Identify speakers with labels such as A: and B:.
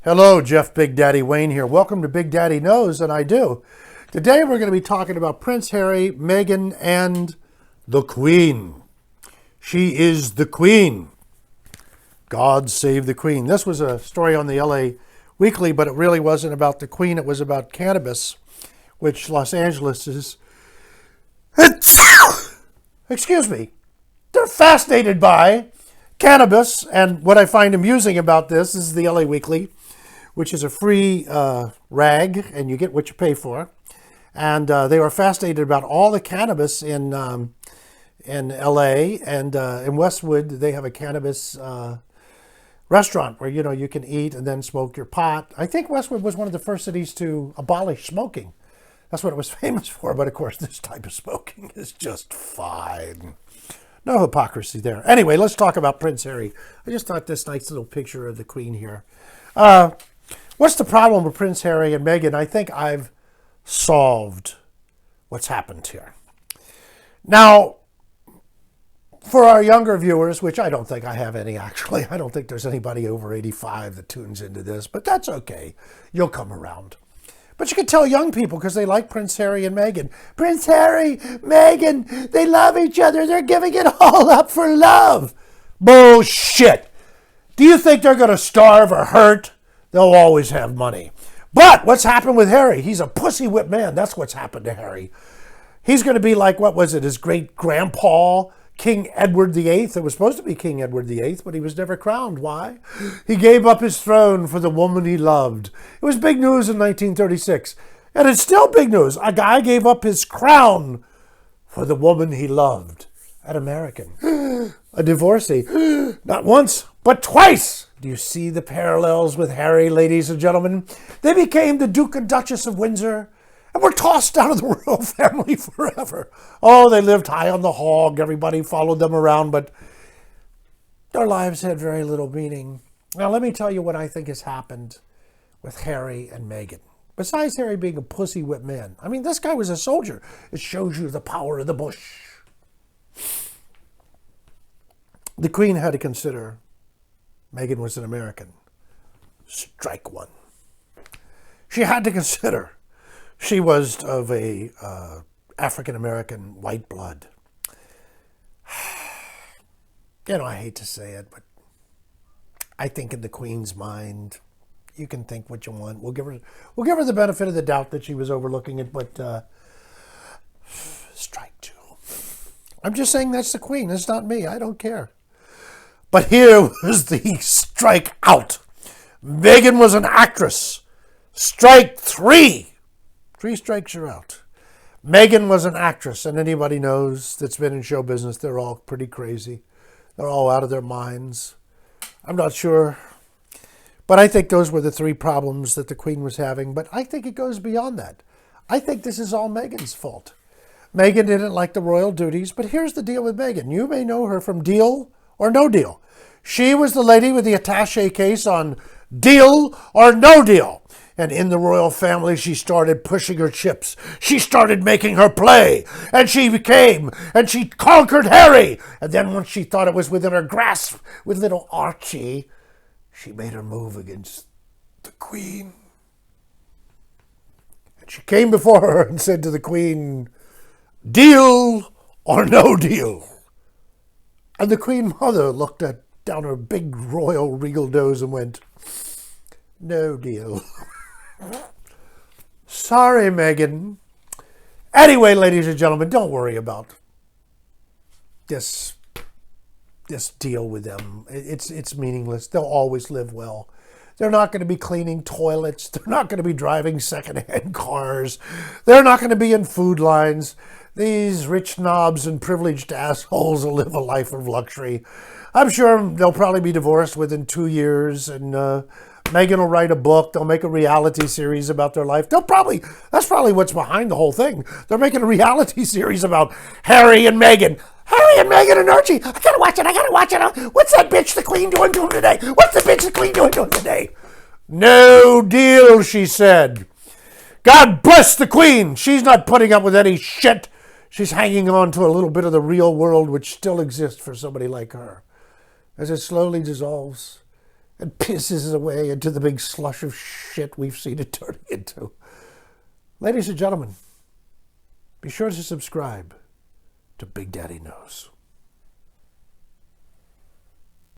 A: Hello, Jeff Big Daddy Wayne here. Welcome to Big Daddy Knows, and I do. Today we're going to be talking about Prince Harry, Meghan, and the Queen. She is the Queen. God save the Queen. This was a story on the LA Weekly, but it really wasn't about the Queen. It was about cannabis, which Los Angeles is... Excuse me. They're fascinated by cannabis, and what I find amusing about this is the LA Weekly, which is a free rag, and you get what you pay for. And they were fascinated about all the cannabis in LA, and in Westwood they have a cannabis restaurant where you can eat and then smoke your pot. I think Westwood was one of the first cities to abolish smoking. That's what it was famous for. But of course, this type of smoking is just fine. No hypocrisy there. Anyway, let's talk about Prince Harry. I just thought this nice little picture of the Queen here. What's the problem with Prince Harry and Meghan? I think I've solved what's happened here. Now, for our younger viewers, which I don't think I have any actually, I don't think there's anybody over 85 that tunes into this, but that's okay. You'll come around. But you can tell young people because they like Prince Harry and Meghan. Prince Harry, Meghan, they love each other. They're giving it all up for love. Bullshit. Do you think they're going to starve or hurt? They'll always have money. But what's happened with Harry? He's a pussy whipped man. That's what's happened to Harry. He's going to be like, what was it, his great-grandpa, King Edward VIII. It was supposed to be King Edward VIII, but he was never crowned. Why? He gave up his throne for the woman he loved. It was big news in 1936. And it's still big news. A guy gave up his crown for the woman he loved. An American. A divorcee. Not once, but twice. Do you see the parallels with Harry, ladies and gentlemen? They became the Duke and Duchess of Windsor and were tossed out of the royal family forever. Oh, they lived high on the hog. Everybody followed them around, but their lives had very little meaning. Now, let me tell you what I think has happened with Harry and Meghan. Besides Harry being a pussy whipped man, I mean, this guy was a soldier. It shows you the power of the bush. The Queen had to consider Meghan was an American. Strike one. She had to consider she was of a African-American white blood. I hate to say it, but I think in the Queen's mind, you can think what you want. We'll give her the benefit of the doubt that she was overlooking it, but strike two. I'm just saying that's the Queen. It's not me. I don't care. But here was the strike out. Meghan was an actress. Strike three. 3 strikes are out. Meghan was an actress, and anybody knows that's been in show business, they're all pretty crazy. They're all out of their minds. I'm not sure. But I think those were the 3 problems that the Queen was having. But I think it goes beyond that. I think this is all Meghan's fault. Meghan didn't like the royal duties, but here's the deal with Meghan. You may know her from Deal or No Deal. She was the lady with the attaché case on Deal or No Deal. And in the royal family, she started pushing her chips. She started making her play. And she conquered Harry. And then once she thought it was within her grasp with little Archie, she made her move against the Queen. And she came before her and said to the Queen, Deal or no deal? And the Queen Mother looked down her big royal regal nose and went, No deal. Sorry, Meghan. Anyway, ladies and gentlemen, don't worry about this deal with them. It's meaningless. They'll always live well. They're not going to be cleaning toilets. They're not going to be driving secondhand cars. They're not going to be in food lines. These rich knobs and privileged assholes will live a life of luxury. I'm sure they'll probably be divorced within 2 years, and Meghan will write a book. They'll make a reality series about their life. That's probably what's behind the whole thing. They're making a reality series about Harry and Meghan. Harry and Meghan and Archie. I gotta watch it. What's that bitch the Queen doing today? What's the bitch the Queen doing today? No deal, she said. God bless the Queen. She's not putting up with any shit. She's hanging on to a little bit of the real world which still exists for somebody like her. As it slowly dissolves, and pisses away into the big slush of shit we've seen it turning into. Ladies and gentlemen, be sure to subscribe to Big Daddy Knows.